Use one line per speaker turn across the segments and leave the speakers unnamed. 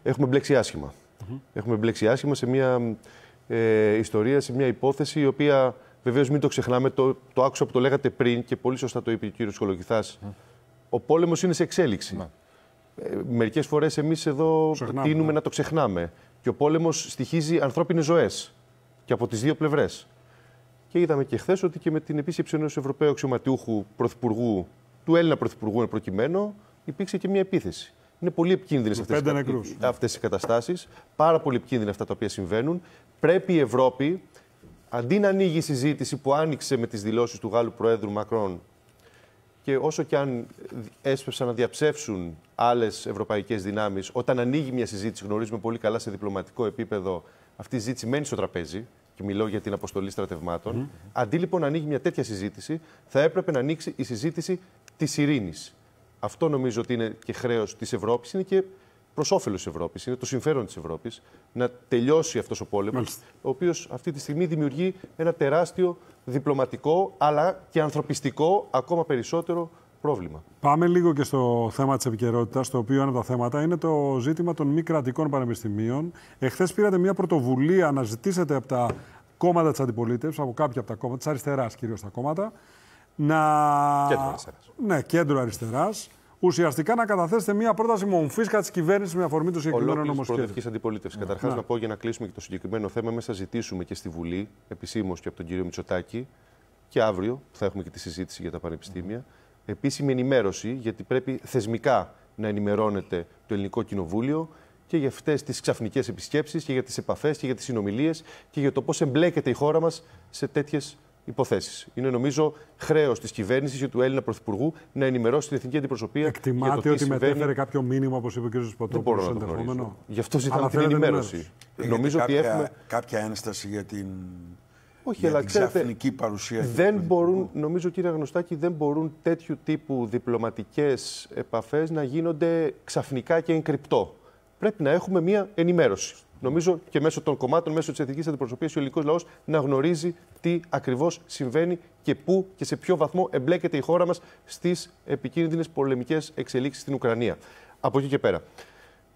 έχουμε μπλέξει άσχημα. Έχουμε μπλέξει άσχημα σε μια ιστορία, σε μια υπόθεση η οποία βεβαίως μην το ξεχνάμε, το άκουσα που το λέγατε πριν και πολύ σωστά το είπε ο κύριος Κολοκυθάς. Ο πόλεμος είναι σε εξέλιξη. Μερικές φορές εμείς εδώ τείνουμε να το ξεχνάμε. Και ο πόλεμος στοιχίζει ανθρώπινες ζωές και από τις δύο πλευρές. Και είδαμε και χθες ότι και με την επίσκεψη ενός Ευρωπαίου αξιωματούχου πρωθυπουργού, του Έλληνα πρωθυπουργού εν προκειμένου, υπήρξε και μια επίθεση. Είναι πολύ επικίνδυνες αυτές οι καταστάσεις, πάρα πολύ επικίνδυνα αυτά τα οποία συμβαίνουν. Πρέπει η Ευρώπη, αντί να ανοίγει η συζήτηση που άνοιξε με τις δηλώσεις του Γάλλου Προέδρου Μακρόν, και όσο και αν έσπευσαν να διαψεύσουν άλλες ευρωπαϊκές δυνάμεις, όταν ανοίγει μια συζήτηση, γνωρίζουμε πολύ καλά σε διπλωματικό επίπεδο, αυτή η συζήτηση μένει στο τραπέζι, και μιλώ για την αποστολή στρατευμάτων. Αντί λοιπόν να ανοίγει μια τέτοια συζήτηση, θα έπρεπε να ανοίξει η συζήτηση της ειρήνης. Αυτό νομίζω ότι είναι και χρέος της Ευρώπης, είναι και προς όφελος της Ευρώπης, είναι το συμφέρον της Ευρώπης να τελειώσει αυτός ο πόλεμος, ο οποίος αυτή τη στιγμή δημιουργεί ένα τεράστιο διπλωματικό αλλά και ανθρωπιστικό ακόμα περισσότερο πρόβλημα.
Πάμε λίγο και στο θέμα της επικαιρότητας, το οποίο ένα από τα θέματα είναι το ζήτημα των μη κρατικών πανεπιστημίων. Εχθές πήρατε μια πρωτοβουλία να ζητήσετε από τα κόμματα της αντιπολίτευσης, από κάποια από τα κόμματα, της αριστεράς κυρίως τα κόμματα,
Κέντρο αριστεράς.
Ναι, κέντρο αριστεράς. Ουσιαστικά να καταθέσετε μια πρόταση μομφίσκα της κυβέρνησης με αφορμή το συγκεκριμένο νομοσχέδιο.
Προοδευτικής αντιπολίτευσης. Καταρχάς, να πω για να κλείσουμε και το συγκεκριμένο θέμα, μέσα ζητήσουμε και στη Βουλή, επισήμως και από τον κύριο Μητσοτάκη, και αύριο θα έχουμε και τη συζήτηση για τα πανεπιστήμια, επίσημη ενημέρωση, γιατί πρέπει θεσμικά να ενημερώνεται το Ελληνικό Κοινοβούλιο και για αυτές τις ξαφνικές επισκέψεις και για τις επαφές και για τις συνομιλίες και για το πώς εμπλέκεται η χώρα μας σε τέτοιες υποθέσεις. Είναι, νομίζω, χρέος της κυβέρνησης και του Έλληνα Πρωθυπουργού να ενημερώσει την εθνική αντιπροσωπεία.
Εκτιμάτε ότι μετέφερε κάποιο μήνυμα, όπως είπε ο κ. Σποτόπουλος, ενδεχόμενο?
Γι' αυτό ζητάμε την ενημέρωση.
Νομίζω ότι έχουμε κάποια ένσταση για την.
Όχι, αλλά
ξαφνική παρουσία.
Δεν μπορούν, νομίζω, κύριε Αγνωστάκη, δεν μπορούν τέτοιου τύπου διπλωματικές επαφές να γίνονται ξαφνικά και εγκρυπτό. Πρέπει να έχουμε μία ενημέρωση. Νομίζω και μέσω των κομμάτων, μέσω της εθνικής αντιπροσωπείας, ο ελληνικός λαός να γνωρίζει τι ακριβώς συμβαίνει και πού και σε ποιο βαθμό εμπλέκεται η χώρα μας στις επικίνδυνες πολεμικές εξελίξεις στην Ουκρανία. Από εκεί και πέρα.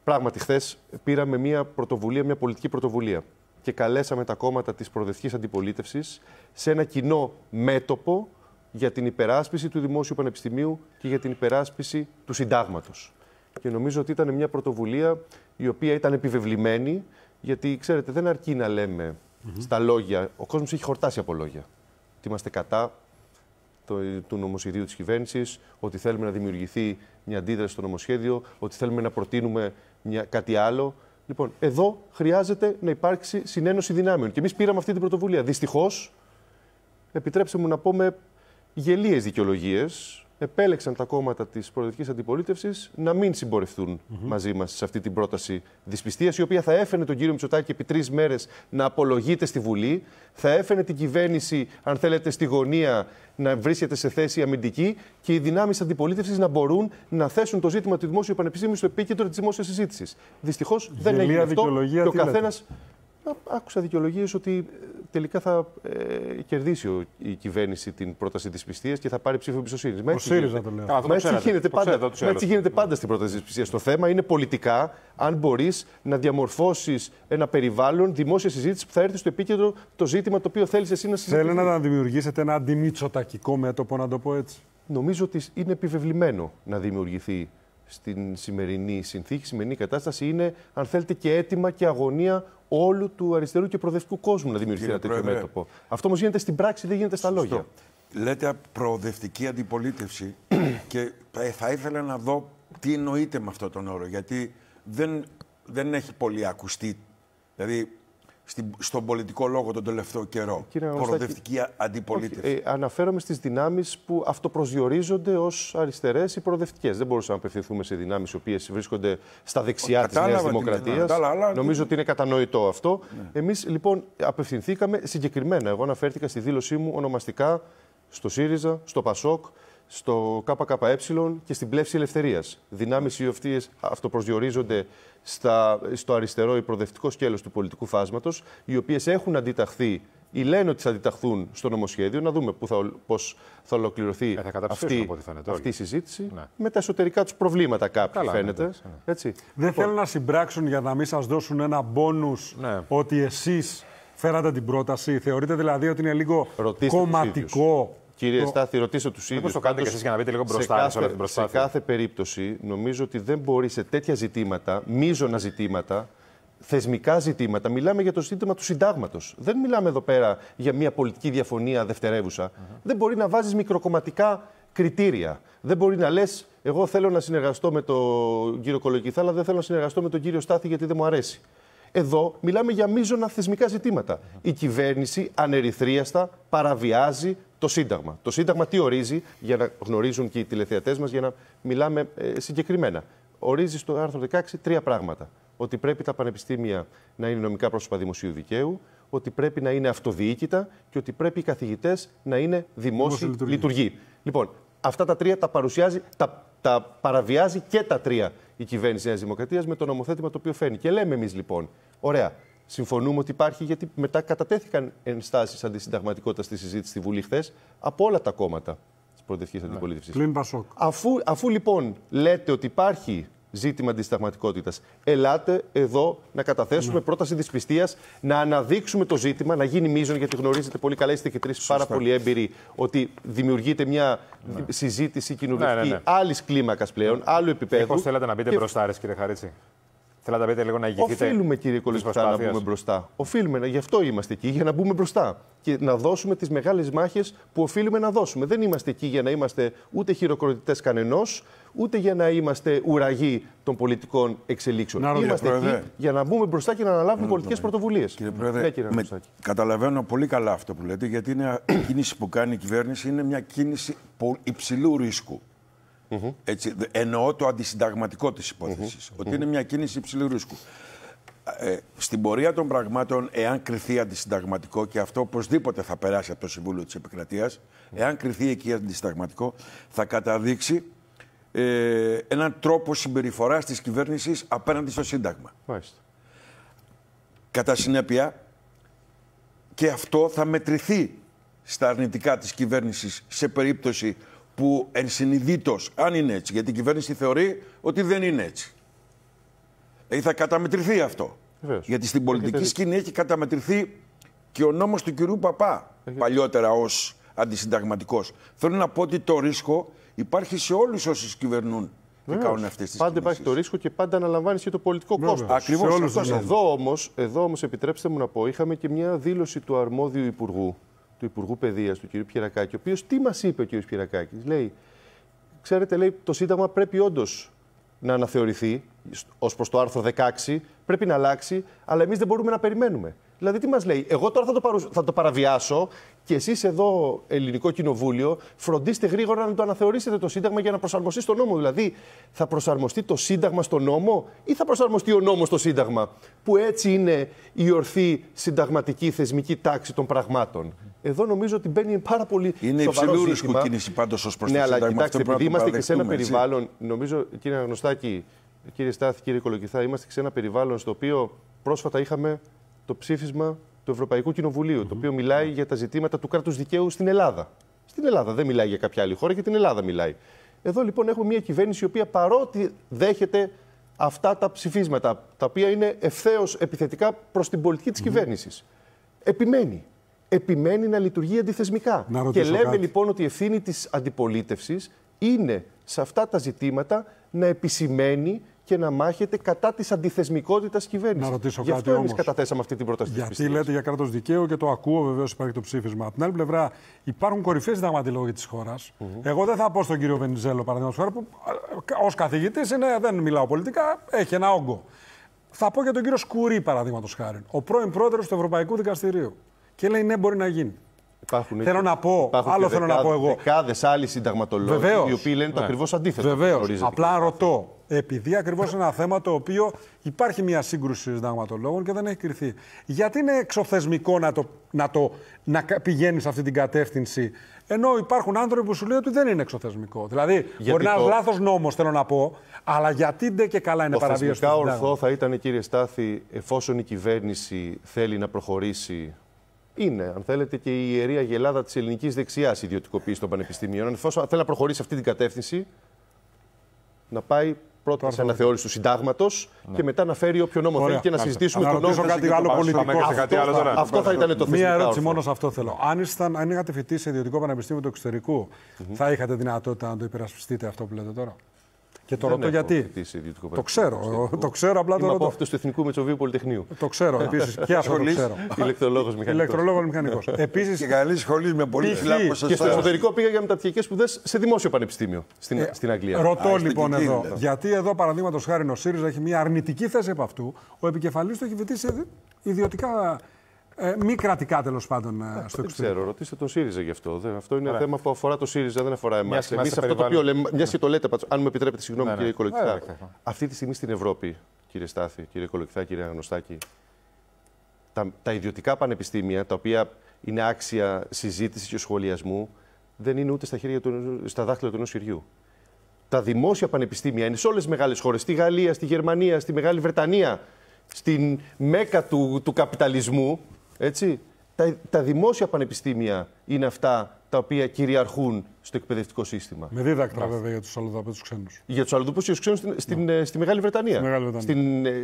Πράγματι, χθες πήραμε μία πρωτοβουλία, μία πολιτική πρωτοβουλία και καλέσαμε τα κόμματα της προοδευτικής αντιπολίτευσης σε ένα κοινό μέτωπο για την υπεράσπιση του Δημόσιου Πανεπιστημίου και για την υπεράσπιση του Συντάγματος. Και νομίζω ότι ήταν μια πρωτοβουλία η οποία ήταν επιβεβλημένη, γιατί, ξέρετε, δεν αρκεί να λέμε στα λόγια. Ο κόσμος έχει χορτάσει από λόγια. Ότι είμαστε κατά του νομοσχεδίου της κυβέρνησης, ότι θέλουμε να δημιουργηθεί μια αντίδραση στο νομοσχέδιο, ότι θέλουμε να προτείνουμε κάτι άλλο. Λοιπόν, εδώ χρειάζεται να υπάρξει συνένωση δυνάμεων. Και εμείς πήραμε αυτή την πρωτοβουλία. Δυστυχώς, επιτρέψτε μου να πω με γελίες δικαιολογίες, επέλεξαν τα κόμματα της προοδευτικής αντιπολίτευσης να μην συμπορευτούν μαζί μας σε αυτή την πρόταση δυσπιστίας, η οποία θα έφερε τον κύριο Μητσοτάκη επί 3 μέρες να απολογείται στη Βουλή, θα έφερε την κυβέρνηση, αν θέλετε, στη γωνία να βρίσκεται σε θέση αμυντική και οι δυνάμεις αντιπολίτευσης να μπορούν να θέσουν το ζήτημα του Δημόσιου Πανεπιστήμιου στο επίκεντρο της δημόσιας συζήτησης. Δυστυχώς δεν έγινε αυτό και ο καθένας. Άκουσα δικαιολογίες ότι τελικά θα κερδίσει η κυβέρνηση την πρόταση της πιστείας και θα πάρει ψήφο εμπιστοσύνης.
Ο ΣΥΡΙΖΑ το λέω.
Μα έτσι γίνεται πάντα στην πρόταση της πιστείας. Το θέμα είναι πολιτικά, αν μπορείς να διαμορφώσεις ένα περιβάλλον δημόσια συζήτηση που θα έρθει στο επίκεντρο το ζήτημα το οποίο θέλεις εσύ να συζητήσεις.
Θέλετε να δημιουργήσετε ένα αντιμητσοτακικό μέτωπο, να το πω έτσι?
Νομίζω ότι είναι επιβεβλημένο να δημιουργηθεί στην σημερινή συνθήκη, σημερινή κατάσταση. Είναι, αν θέλετε, και αίτημα και αγωνία όλου του αριστερού και προοδευτικού κόσμου να δημιουργηθεί ένα τέτοιο μέτωπο. Αυτό όμως γίνεται στην πράξη, δεν γίνεται στα λόγια.
Λέτε προοδευτική αντιπολίτευση και θα ήθελα να δω τι εννοείται με αυτόν τον όρο, γιατί δεν έχει πολύ ακουστεί. Δηλαδή, στον πολιτικό λόγο τον τελευταίο καιρό. Προοδευτική αντιπολίτευση.
Αναφέρομαι στις δυνάμεις που αυτοπροσδιορίζονται ως αριστερές ή προοδευτικές. Δεν μπορούσαμε να απευθυνθούμε σε δυνάμεις οι οποίες βρίσκονται στα δεξιά της Νέας Δημοκρατίας. Νομίζω ότι είναι κατανοητό αυτό. Εμείς λοιπόν απευθυνθήκαμε συγκεκριμένα. Εγώ αναφέρθηκα στη δήλωσή μου ονομαστικά στο ΣΥΡΙΖΑ, στο ΠΑΣΟΚ, στο ΚΚΕ και στην Πλεύση Ελευθερίας. Δυνάμεις οι οποίες αυτοπροσδιορίζονται στο αριστερό ή προοδευτικό σκέλος του πολιτικού φάσματος, οι οποίες έχουν αντιταχθεί λένε ότι θα αντιταχθούν στο νομοσχέδιο. Να δούμε πώς θα ολοκληρωθεί αυτή η συζήτηση. Ναι. Με τα εσωτερικά τους προβλήματα κάποιοι φαίνεται. Ναι. Έτσι.
Δεν θέλουν να συμπράξουν για να μην σας δώσουν ένα μπόνους ότι εσείς φέρατε την πρόταση. Θεωρείτε δηλαδή ότι είναι λίγο κομματικό?
Κύριε Στάθη, ρωτήστε τους ίδιους.
Πώς το κάνετε και εσείς για να μπείτε λίγο μπροστά σε όλη την προσπάθεια?
Σε κάθε περίπτωση, νομίζω ότι δεν μπορεί σε τέτοια ζητήματα, μείζωνα ζητήματα, θεσμικά ζητήματα, μιλάμε για το ζήτημα του συντάγματος. Δεν μιλάμε εδώ πέρα για μια πολιτική διαφωνία δευτερεύουσα. Δεν μπορεί να βάζεις μικροκομματικά κριτήρια. Δεν μπορεί να λες, εγώ θέλω να συνεργαστώ με τον κύριο Κολοκυθά, αλλά δεν θέλω να συνεργαστώ με τον κύριο Στάθη γιατί δεν μου αρέσει. Εδώ μιλάμε για μείζωνα θεσμικά ζητήματα. Η κυβέρνηση ανερυθρίαστα παραβιάζει το Σύνταγμα. Το Σύνταγμα τι ορίζει, για να γνωρίζουν και οι τηλεθεατές μας, για να μιλάμε συγκεκριμένα. Ορίζει στο άρθρο 16 3 πράγματα. Ότι πρέπει τα πανεπιστήμια να είναι νομικά πρόσωπα δημοσίου δικαίου, ότι πρέπει να είναι αυτοδιοίκητα και ότι πρέπει οι καθηγητές να είναι δημόσιοι λειτουργοί. Λοιπόν, αυτά τα 3 τα παρουσιάζει, τα παραβιάζει και τα 3 η κυβέρνηση Νέας Δημοκρατίας με το νομοθέτημα το οποίο φέρνει. Και λέμε εμείς λοιπόν, ωραία, συμφωνούμε ότι υπάρχει, γιατί μετά κατατέθηκαν ενστάσεις αντισυνταγματικότητας στη συζήτηση στη Βουλή χθες από όλα τα κόμματα της προοδευτικής αντιπολίτευσης.
Πλην Πασόκ.
Αφού λοιπόν λέτε ότι υπάρχει ζήτημα αντισυνταγματικότητας, ελάτε εδώ να καταθέσουμε πρόταση δυσπιστίας, να αναδείξουμε το ζήτημα, να γίνει μείζον, γιατί γνωρίζετε πολύ καλά, είστε και 3 πάρα πολύ έμπειροι, ότι δημιουργείται μια συζήτηση κοινοβουλευτική άλλης κλίμακας πλέον, άλλου επίπεδου.
Πώς θέλετε να μπείτε μπροστά, κύριε Χαρίτση? Θέλετε να μπείτε λίγο να ηγηθείτε?
Οφείλουμε, κύριε Κολοκυθά, να μπούμε μπροστά. Οφείλουμε, γι' αυτό είμαστε εκεί, για να μπούμε μπροστά. Και να δώσουμε τις μεγάλες μάχες που οφείλουμε να δώσουμε. Δεν είμαστε εκεί για να είμαστε ούτε χειροκροτητές κανενός, ούτε για να είμαστε ουραγοί των πολιτικών εξελίξεων. Είμαστε εκεί για να μπούμε μπροστά και να αναλάβουμε πολιτικές πρωτοβουλίες.
Κύριε Πρόεδρε, καταλαβαίνω πολύ καλά αυτό που λέτε, γιατί η κίνηση που κάνει η κυβέρνηση είναι μια κίνηση υψηλού ρίσκου. Έτσι, εννοώ το αντισυνταγματικό της υπόθεσης, ότι είναι μια κίνηση υψηλού ρίσκου. Στην πορεία των πραγμάτων, εάν κριθεί αντισυνταγματικό, και αυτό οπωσδήποτε θα περάσει από το Συμβούλιο της Επικρατείας, εάν κριθεί εκεί αντισυνταγματικό, θα καταδείξει έναν τρόπο συμπεριφοράς της κυβέρνησης απέναντι στο Σύνταγμα.
Μάλιστα.
Κατά συνέπεια, και αυτό θα μετρηθεί στα αρνητικά της κυβέρνησης σε περίπτωση που ενσυνειδήτως, αν είναι έτσι, γιατί η κυβέρνηση θεωρεί ότι δεν είναι έτσι. Θα καταμετρηθεί αυτό.
Βεβαίως.
Γιατί στην πολιτική σκηνή έχει καταμετρηθεί και ο νόμος του κυρίου Παπά παλιότερα ως αντισυνταγματικός. Θέλω να πω ότι το ρίσκο υπάρχει σε όλους όσους κυβερνούν και κάνουν αυτές τις
πάντα υπάρχει το ρίσκο και πάντα αναλαμβάνεις και το πολιτικό κόστος.
Ακριβώς.
Εδώ όμως, επιτρέψτε μου να πω, είχαμε και μια δήλωση του αρμόδιου υπουργού, του Υπουργού Παιδείας, του κ. Πιερακάκη, ο οποίος τι μας είπε ο κ. Πιερακάκης? Λέει, ξέρετε, λέει, το Σύνταγμα πρέπει όντως να αναθεωρηθεί ως προς το άρθρο 16, πρέπει να αλλάξει, αλλά εμείς δεν μπορούμε να περιμένουμε. Δηλαδή, τι μας λέει, εγώ τώρα θα το παραβιάσω και εσείς εδώ, Ελληνικό Κοινοβούλιο, φροντίστε γρήγορα να το αναθεωρήσετε το Σύνταγμα για να προσαρμοστεί στο νόμο. Δηλαδή, θα προσαρμοστεί το Σύνταγμα στο νόμο ή θα προσαρμοστεί ο νόμος στο Σύνταγμα, που έτσι είναι η ορθή συνταγματική θεσμική τάξη των πραγμάτων. Εδώ νομίζω ότι μπαίνει πάρα πολύ
είναι υψηλού ρίσκου κίνηση πάντως ως προς το
Σύνταγμα.
αλλά
κοιτάξτε, επειδή είμαστε και σε ένα περιβάλλον, νομίζω, κύριε Αγνωστάκη, κύριε Στάθη, κύριε Κολοκυθά, είμαστε και σε ένα περιβάλλον στο οποίο πρόσφατα είχαμε το ψήφισμα του Ευρωπαϊκού Κοινοβουλίου, το οποίο μιλάει για τα ζητήματα του κράτους δικαίου στην Ελλάδα. Στην Ελλάδα, δεν μιλάει για κάποια άλλη χώρα, για την Ελλάδα μιλάει. Εδώ λοιπόν έχουμε μια κυβέρνηση η οποία, παρότι δέχεται αυτά τα ψηφίσματα, τα οποία είναι ευθέως επιθετικά προς την πολιτική της κυβέρνησης, επιμένει να λειτουργεί αντιθεσμικά. Και λέμε λοιπόν ότι η ευθύνη της αντιπολίτευσης είναι σε αυτά τα ζητήματα να επισημαίνει και να μάχεται κατά της αντιθεσμικότητας κυβέρνησης.
Να ρωτήσω
Γι' αυτό εμείς καταθέσαμε αυτή την πρόταση.
Γιατί λέτε για κράτος δικαίου και το ακούω, βεβαίως υπάρχει το ψήφισμα. Από την άλλη πλευρά, υπάρχουν κορυφαίοι συνταγματολόγοι της χώρας. Εγώ δεν θα πω στον κύριο Βενιζέλο, παραδείγματος χάρη, που ως καθηγητής δεν μιλάω πολιτικά, έχει ένα όγκο. Θα πω για τον κύριο Σκουρί, παραδείγματος χάρη, ο πρώην πρόεδρος του Ευρωπαϊκού Δικαστηρίου. Και λέει ναι, μπορεί να γίνει. Θέλω να πω, άλλο θέλω να πω εγώ.
Δεκάδες άλλοι συνταγματολόγοι, οι οποίοι λένε το ακριβώς αντίθετο.
Βεβαίως. Απλά ρωτώ, επειδή ακριβώς είναι ένα θέμα το οποίο υπάρχει μια σύγκρουση συνταγματολόγων και δεν έχει κριθεί. Γιατί είναι εξωθεσμικό να πηγαίνει σε αυτή την κατεύθυνση, ενώ υπάρχουν άνθρωποι που σου λένε ότι δεν είναι εξωθεσμικό. Δηλαδή, μπορεί να είναι λάθος νόμος, θέλω να πω, αλλά γιατί ντε και καλά είναι παραβίαση του συντάγματος.
Ορθό θα ήταν, κύριε Στάθη, εφόσον η κυβέρνηση θέλει να προχωρήσει είναι, αν θέλετε, και η ιερή αγελάδα της ελληνικής δεξιάς ιδιωτικοποίηση των πανεπιστημίων. Εφόσον θέλει να προχωρήσει αυτή την κατεύθυνση, να πάει πρώτα σε αναθεώρηση του συντάγματος και μετά να φέρει όποιο νόμο θέλει και να συζητήσουμε τον νόμο.
Κάτι άλλο πολιτικό.
Αυτό θα ήταν το θεσμικό.
Μία ερώτηση μόνο σε αυτό θέλω. Αν είχατε φοιτήσει σε ιδιωτικό πανεπιστήμιο του εξωτερικού, θα είχατε δυνατότητα να το υπερασπιστείτε αυτό που λέτε τώρα? Και το ρωτώ γιατί. Το ξέρω, απλά το ρωτώ.
Από αυτού του Εθνικού Μετσοβίου Πολυτεχνείου.
Το ξέρω επίσης. Και αυτό το ξέρω.
Ηλεκτρολόγος μηχανικός.
Επίσης.
Και καλή σχολή με πολύ ψηλά ποσοστά.
Και στο εσωτερικό πήγα για μεταπτυχιακές σπουδές σε δημόσιο πανεπιστήμιο στην Αγγλία.
Ρωτώ λοιπόν εδώ. Γιατί εδώ, παραδείγματος χάρη, ο ΣΥΡΙΖΑ έχει μια αρνητική θέση από αυτού. Ο επικεφαλής του έχει φοιτήσει ιδιωτικά. Μη κρατικά, τέλος πάντων, στο εξωτερικό.
Δεν ξέρω, ρωτήστε τον ΣΥΡΙΖΑ γι' αυτό. Αυτό είναι ένα θέμα που αφορά το ΣΥΡΙΖΑ, δεν αφορά εμάς. Εμείς αυτό το οποίο λέμε, μιας και το λέτε, αν μου επιτρέπετε, συγγνώμη, κύριε Κολοκυθά. Αυτή τη στιγμή στην Ευρώπη, κύριε Στάθη, κύριε Κολοκυθά, κύριε Αγνωστάκη, τα ιδιωτικά πανεπιστήμια, τα οποία είναι άξια συζήτηση και σχολιασμού, δεν είναι ούτε στα δάχτυλα του ενός χεριού. Τα δημόσια πανεπιστήμια είναι σε όλες τις μεγάλες χώρες, στη Γαλλία, στη Γερμανία, στη Μεγάλη Βρετανία, στην μέκα του καπιταλισμού. Έτσι, τα δημόσια πανεπιστήμια είναι αυτά τα οποία κυριαρχούν στο εκπαιδευτικό σύστημα.
Με δίδακτρα, βέβαια, για τους αλλοδαπούς ξένους.
Για τους αλλοδαπούς και τους ξένους στη Μεγάλη Βρετανία.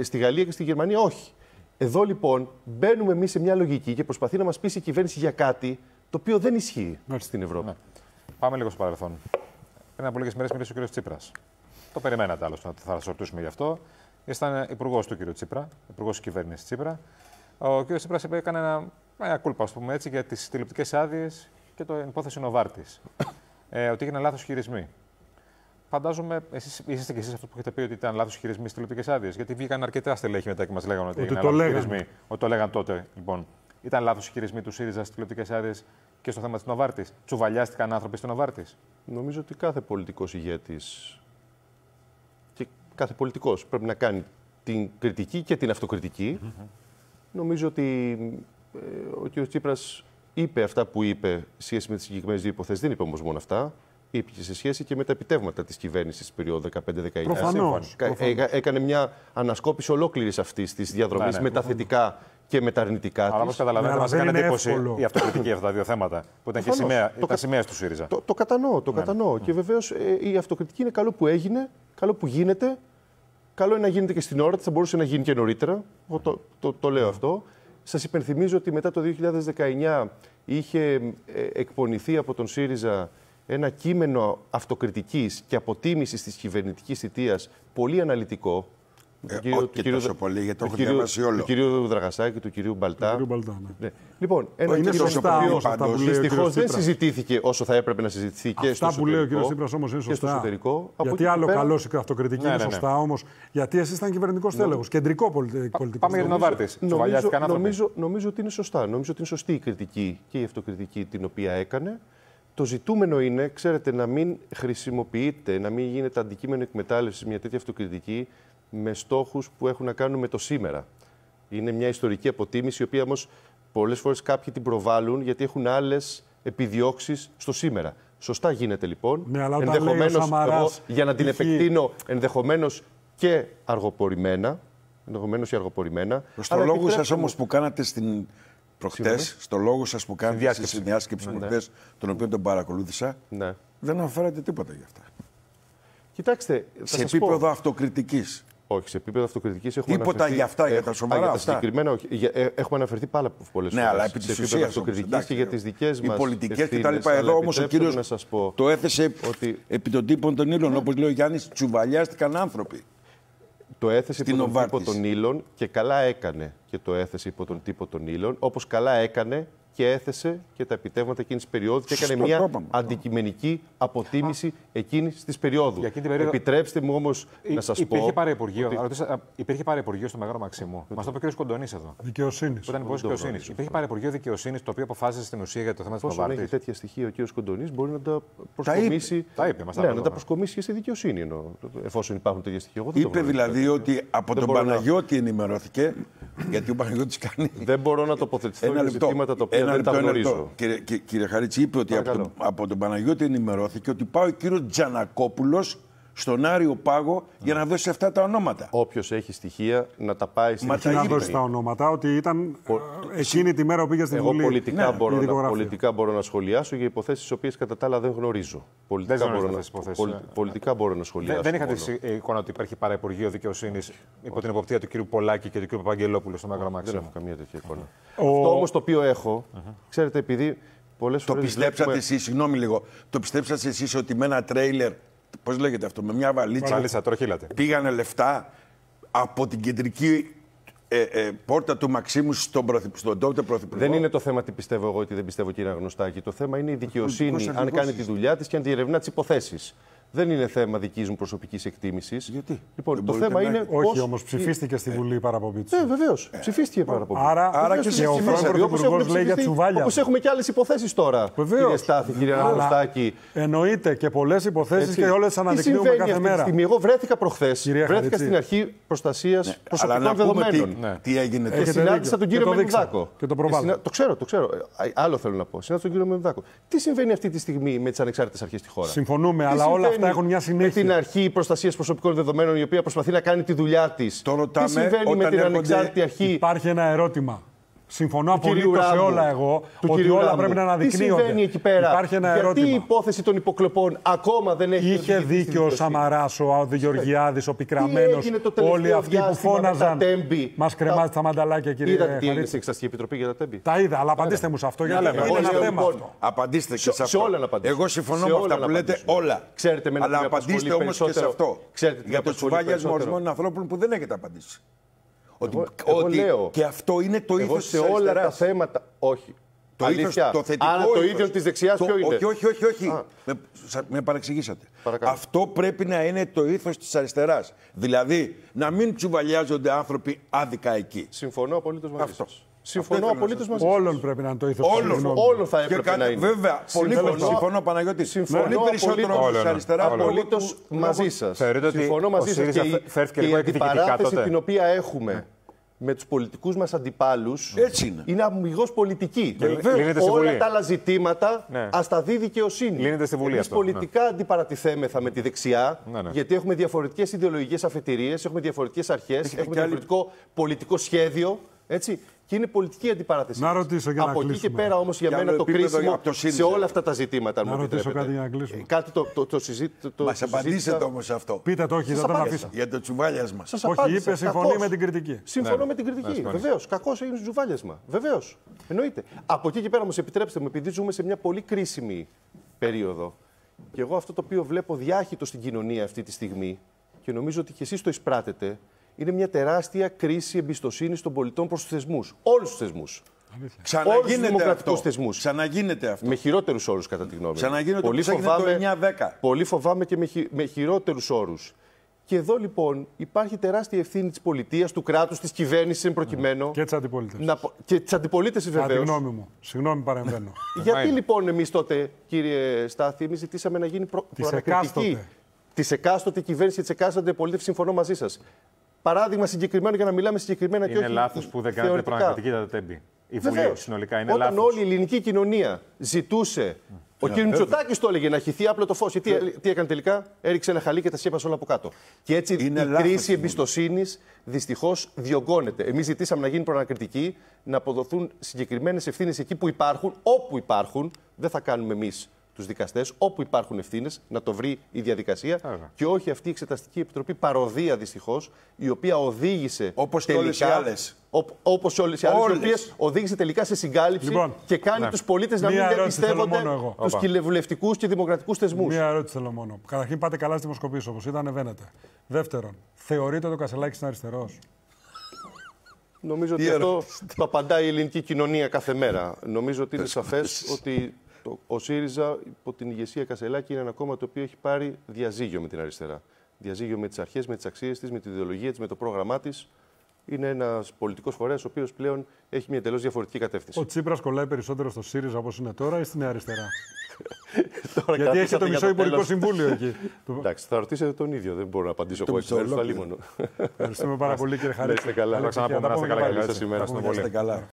Στη Γαλλία και στη Γερμανία, όχι. Εδώ λοιπόν μπαίνουμε εμείς σε μια λογική και προσπαθεί να μας πείσει η κυβέρνηση για κάτι το οποίο δεν ισχύει στην Ευρώπη.
Ναι. Πάμε λίγο στο παρελθόν. Πριν από λίγες μέρες μίλησε ο κ. Τσίπρας. Το περιμένατε άλλωστε, θα σας ρωτήσουμε γι' αυτό. Ήσταν υπουργός του κ. Τσίπρα, υπουργός της κυβέρνησης Τσίπρα. Ο κ. Τσίπρας έκανε μια κούλπα, ας πούμε έτσι, για τις τηλεοπτικές άδειες και την υπόθεση Νοβάρτης. Ότι έγιναν λάθος χειρισμοί. Φαντάζομαι, εσείς είσαστε και εσείς αυτό που έχετε πει ότι ήταν λάθος χειρισμοί στις τηλεοπτικές άδειες. Γιατί βγήκαν αρκετά στελέχη μετά και μας λέγανε ότι έγιναν λάθος χειρισμοί. Ότι το λέγαν τότε, λοιπόν. Ήταν λάθος χειρισμοί του ΣΥΡΙΖΑ στις τηλεοπτικές άδειες και στο θέμα της Νοβάρτης? Τσουβαλιάστηκαν άνθρωποι στην Νοβάρτης?
Νομίζω ότι κάθε πολιτικός ηγέτης και κάθε πολιτικός πρέπει να κάνει την κριτική και την αυτοκριτική. Νομίζω ότι ο κ. Τσίπρας είπε αυτά που είπε σχέση με τις συγκεκριμένες δύο υποθέσεις. Δεν είπε όμως μόνο αυτά. Είπε και σε σχέση και με τα επιτεύγματα της κυβέρνησης της περίοδου 15-19.
Προφανώς.
Έκανε μια ανασκόπηση ολόκληρης αυτής της διαδρομής με τα θετικά και με τα αρνητικά της.
Αλλά όπως καταλαβαίνετε, μας έκανε εντύπωση η αυτοκριτική αυτά τα δύο θέματα που ήταν και σημαία του ΣΥΡΙΖΑ.
Το κατανοώ. Και βεβαίως η αυτοκριτική είναι καλό που έγινε, καλό που γίνεται. Καλό είναι να γίνεται και στην ώρα της, θα μπορούσε να γίνει και νωρίτερα. Εγώ το λέω αυτό. Σας υπενθυμίζω ότι μετά το 2019 είχε εκπονηθεί από τον ΣΥΡΙΖΑ ένα κείμενο αυτοκριτικής και αποτίμησης της κυβερνητικής θητείας πολύ αναλυτικό.
Όχι τόσο πολύ, γιατί το έχω διαβάσει όλο.
Του κυρίου Δραγασάκη και του κυρίου Μπαλτά.
Ναι.
Λοιπόν, ένα κείμενο το οποίο δυστυχώς δεν συζητήθηκε όσο θα έπρεπε να συζητηθεί και στο εσωτερικό.
Αυτά που λέει ο κύριος Τσίπρας όμως είναι σωστά.
Γιατί
άλλο καλός η αυτοκριτική είναι σωστά όμως. Γιατί εσείς ήταν κυβερνητικός τέλεχος, κεντρικό πολιτικό.
Πάμε για την Νοβάρτης.
Νομίζω ότι είναι σωστά. Νομίζω ότι είναι σωστή η κριτική και η αυτοκριτική την οποία έκανε. Το ζητούμενο είναι, ξέρετε, να μην χρησιμοποιείται, να μην γίνεται αντικείμενο εκμετάλλευση μια τέτοια αυτοκριτική με στόχους που έχουν να κάνουν με το σήμερα. Είναι μια ιστορική αποτίμηση, η οποία όμως πολλές φορές κάποιοι την προβάλλουν γιατί έχουν άλλες επιδιώξεις στο σήμερα. Σωστά γίνεται λοιπόν.
Ναι,
ενδεχομένως, εγώ, για να την επεκτείνω, ενδεχομένως και αργοπορημένα.
Στο λόγο σας όμως που κάνατε προχτές, στο λόγο σας που κάνατε στη συνδιάσκεψη προχτές, τον οποίο τον παρακολούθησα, δεν αναφέρατε τίποτα γι' αυτά.
Κοιτάξτε,
σε επίπεδο αυτοκριτικής.
Όχι, σε επίπεδο αυτοκριτικής έχουμε
τίποτα
αναφερθεί.
Για αυτά, για τα σοβαρά
για τα
αυτά.
Συγκεκριμένα, όχι. Έχουμε αναφερθεί πολλές φορές.
Ναι, αλλά επί της ουσίας
αυτοκριτικής και για τις δικές μας.
Οι πολιτικές κτλ. Εδώ όμως ο κύριος το έθεσε επί των τύπων των ύλων. Όπως λέει ο Γιάννης, τσουβαλιάστηκαν άνθρωποι.
Το έθεσε υπό τον τύπο των ύλων και καλά έκανε και το έθεσε υπό τον τύπο των ύλων, όπως καλά έκανε και έθεσε και τα επιτεύγματα εκείνης της περίοδου και έκανε μια αντικειμενική αποτίμηση εκείνης της περίοδου. Επιτρέψτε μου όμως να σας πω.
Υπήρχε παραϋπουργείο στο Μεγάλο Μαξίμου. Μας το είπε ο κ. Κοντονής εδώ.
Δικαιοσύνης.
Που ήταν υπουργός δικαιοσύνης. Υπήρχε παραϋπουργείο δικαιοσύνης το οποίο αποφάσισε στην ουσία για το θέμα της Νοβάρτης.
Αν έχει τέτοια στοιχεία ο κ. Κοντονής μπορεί να τα προσκομίσει. Να τα προσκομίσει και στη δικαιοσύνη, εφόσον υπάρχουν τέτοια στοιχεία.
Είπε δηλαδή ότι από τον Παναγιώτη ενημερώθηκε. Γιατί ο Παναγιώτης κάνει.
Δεν μπορώ να τοποθετηθώ για ζητήματα τα οποία δεν τα γνωρίζω.
Κύριε Χαρίτση, είπε ότι από τον Παναγιώτη ενημερώθηκε ότι πάει ο κύριος Τζανακόπουλος στον Άριο Πάγο για να δώσει αυτά τα ονόματα.
Όποιος έχει στοιχεία να τα πάει στην
Τι να δώσει τα ονόματα, ότι ήταν εκείνη τη μέρα που πήγε στην Βουλή.
Πολιτικά μπορώ να σχολιάσω για υποθέσεις τις οποίες κατά τα άλλα δεν γνωρίζω. Πολιτικά μπορώ να σχολιάσω.
Δεν είχατε εικόνα ότι υπάρχει παραυπουργείο δικαιοσύνης υπό την εποπτεία του κ. Πολάκη και του κ. Παπαγγελόπουλου στο Μέγαρο Μάξιμο?
Δεν έχω καμία τέτοια εικόνα. Αυτό όμως το οποίο έχω, ξέρετε, επειδή πολλές φορές.
Το πιστέψατε εσείς, συγγνώμη λίγο, το πιστέψατε εσείς ότι με ένα τρέιλερ, πώς λέγεται αυτό, με μια βαλίτσα, πήγανε λεφτά από την κεντρική πόρτα του Μαξίμου στον τότε πρωθυπουργό?
Δεν είναι το θέμα τι πιστεύω εγώ ή τι δεν πιστεύω, κύριε Αγνωστάκη. Το θέμα είναι η δικαιοσύνη, αν κάνει τη δουλειά της και αν διερευνά τις υποθέσεις. Δεν είναι θέμα δικής μου προσωπικής εκτίμησης.
Γιατί?
Λοιπόν, το θέμα είναι.
Όχι, όμως ψηφίστηκε στη Βουλή η παραπομπή του.
Βεβαίως. Ψηφίστηκε η παραπομπή.
Άρα και ο πρώην Πρωθυπουργός λέει για τσουβάλια.
Όπως έχουμε και άλλες υποθέσεις τώρα.
Βεβαίως.
Κύριε Στάθη, κύριε Αγνωστάκη.
Εννοείται και πολλές υποθέσεις και όλες τις αναδεικνύουμε κάθε μέρα.
Εγώ βρέθηκα προχθές. Βρέθηκα στην αρχή προστασίας προσωπικών δεδομένων.
Τι έγινε?
Και συνάντησα τον κύριο Μενουδάκο.
Και το προβάλλω.
Το ξέρω. Άλλο θέλω να πω. Συνάντησα τον κύριο Μενουδάκο. Τι συμβαίνει αυτή τη στιγμή με τις ανεξάρτητες αρχές στη χώρα?
Συμφωνούμε, αλλά όλα αυτά έχουν μια συνέχεια.
Με την αρχή προστασίας προσωπικών δεδομένων, η οποία προσπαθεί να κάνει τη δουλειά της. Τι συμβαίνει με την ανεξάρτητη αρχή?
Υπάρχει ένα ερώτημα. Συμφωνώ απολύτως σε όλα εγώ, ότι όλα πρέπει να αναδεικνύονται.
Τι συμβαίνει εκεί πέρα?
Υπάρχει ένα
γιατί
ερώτημα.
η υπόθεση των υποκλοπών ακόμα δεν έχει.
Είχε δίκιο ο Σαμαράς, ο Γεωργιάδης, ο Πικραμένος, όλοι αυτοί που φώναζαν. Μας κρεμάτε τα μανταλάκια, κύριε
Είδατε τι έγινε στην Εξεταστική Επιτροπή για τα Τέμπη?
Τα είδα, αλλά απαντήστε μου σε αυτό, γιατί είναι ένα θέμα αυτό.
Απαντήστε και σε αυτό.
όλα να απαντήσω.
Εγώ συμφωνώ με αυτά που λέτε όλα.
Ξέρετε,
αλλά απαντήστε όμως και σε αυτό. Για το τσουβάλιασμα ορισμένων ανθρώπων που δεν έχετε απαντήσει. Ότι
λέω,
και αυτό είναι το ήθος της αριστεράς.
Σε όλα τα θέματα, όχι.
Το ήθος, το θετικό.
Άρα το ίδιο της δεξιάς ποιο είναι?
Όχι. Με παρεξηγήσατε.
Παρακαλώ.
Αυτό πρέπει να είναι το ήθος της αριστεράς. Δηλαδή, να μην τσουβαλιάζονται άνθρωποι άδικα εκεί.
Συμφωνώ απολύτως μαζί σας. Συμφωνώ απολύτως μαζί
σας. Όλων πρέπει να είναι το ήθος.
Όλων θα έπρεπε να είναι.
Βέβαια, συμφωνώ, Παναγιώτη. Πολύ περισσότερο της αριστεράς.
Απολύτως μαζί σας.
Συμφωνώ μαζί σας.
Και η αντιπαράθεση την οποία έχουμε με τους πολιτικούς μας αντιπάλους είναι αμυγός πολιτική. Όλα τα άλλα ζητήματα ας τα δει δικαιοσύνη. Εμείς πολιτικά αντιπαρατηθέμεθα με τη δεξιά, γιατί έχουμε διαφορετικές ιδεολογικές αφετηρίες, έχουμε διαφορετικές αρχές, έχουμε διαφορετικό πολιτικό σχέδιο. Έτσι. Και είναι πολιτική αντιπαράθεση.
Να ρωτήσω για να
από
κλείσουμε.
εκεί και πέρα όμως για μένα το κρίσιμο σε όλα αυτά τα ζητήματα.
Να ρωτήσω κάτι για να κλείσουμε.
Κάτι το συζήτητα.
Μας απαντήσετε όμως αυτό.
Πείτε το, όχι, δεν τον αφήσα.
Για το τσουβάλιασμα.
Όχι, είπε συμφωνεί με την κριτική.
Συμφωνώ με την κριτική. Βεβαίως. Κακώς είναι τσουβάλιασμα. Βεβαίως. Εννοείται. Από εκεί και πέρα όμως επιτρέψτε μου, επειδή ζούμε σε μια πολύ κρίσιμη περίοδο και εγώ αυτό το οποίο βλέπω διάχυτο στην κοινωνία αυτή τη στιγμή και νομίζω ότι και εσείς το εισπράτετε. Είναι μια τεράστια κρίση εμπιστοσύνης των πολιτών προς τους θεσμούς. Όλους τους θεσμούς. Όλους τους δημοκρατικούς θεσμούς.
Ξαναγίνεται αυτό.
Με χειρότερους όρους, κατά τη γνώμη μου.
Ξαναγίνεται το 9-10.
Πολύ φοβάμαι και με χειρότερους όρους. Και εδώ λοιπόν υπάρχει τεράστια ευθύνη της πολιτείας, του κράτους, της κυβέρνησης εν προκειμένου.
Και της αντιπολίτευσης.
Και της αντιπολίτευσης βεβαίως.
Κατά τη γνώμη μου. Συγγνώμη, παρεμβαίνω.
Γιατί λοιπόν εμείς τότε, κύριε Στάθη, εμείς ζητήσαμε να γίνει προανακριτική της εκάστοτε κυβέρνηση και της εκάστοτε αντιπολίτευσης? Συμφωνώ μαζί σας. Παράδειγμα συγκεκριμένο για να μιλάμε συγκεκριμένα και όχι.
Είναι λάθος που δεν κάνετε προανακριτική για τα Τέμπη. Η Βουλή συνολικά είναι
λάθος.
λάθος.
Όλη η ελληνική κοινωνία ζητούσε. Ο κ. Μητσοτάκης το έλεγε να χυθεί άπλο το φως. Τι έκανε τελικά? Έριξε ένα χαλί και τα σκέπασε όλα από κάτω. Και έτσι η κρίση εμπιστοσύνης δυστυχώς διωγγώνεται. Εμείς ζητήσαμε να γίνει προανακριτική, να αποδοθούν συγκεκριμένες ευθύνες εκεί που υπάρχουν, όπου υπάρχουν. Δεν θα κάνουμε εμείς τους δικαστές, όπου υπάρχουν ευθύνες, να το βρει η διαδικασία και όχι αυτή η Εξεταστική Επιτροπή παροδία δυστυχώς, η οποία οδήγησε.
Όπως και όλες οι άλλες.
Όπως όλες οι άλλες, οι οποίες οδήγησε τελικά σε συγκάλυψη και κάνει τους πολίτες να μην διαπιστεύονται τους κοινοβουλευτικούς και δημοκρατικούς θεσμούς.
Μία ερώτηση θέλω μόνο. Καταρχήν πάτε καλά στις δημοσκοπήσεις, όπως είδα, ανεβαίνετε. Δεύτερον, θεωρείτε το Κασελάκης είναι αριστερός?
Νομίζω ότι αυτό το απαντάει η ελληνική κοινωνία κάθε μέρα. Νομίζω ότι είναι σαφές ότι ο ΣΥΡΙΖΑ υπό την ηγεσία Κασελάκη είναι ένα κόμμα το οποίο έχει πάρει διαζύγιο με την αριστερά. Διαζύγιο με τις αρχές, με τις αξίες της, με τη ιδεολογία της, με το πρόγραμμά της. Είναι ένας πολιτικός φορέας ο οποίος πλέον έχει μια εντελώς διαφορετική κατεύθυνση.
Ο Τσίπρας κολλάει περισσότερο στο ΣΥΡΙΖΑ όπως είναι τώρα ή στη Νέα Αριστερά? Γιατί έχει το μισό Υπουργικό Συμβούλιο εκεί.
Εντάξει, θα ρωτήσετε τον ίδιο. Δεν μπορώ να απαντήσω εγώ εξ
Ευχαριστούμε πάρα πολύ, κύριε Χαρίτη.
Να είστε καλά.
Να τα πούμε.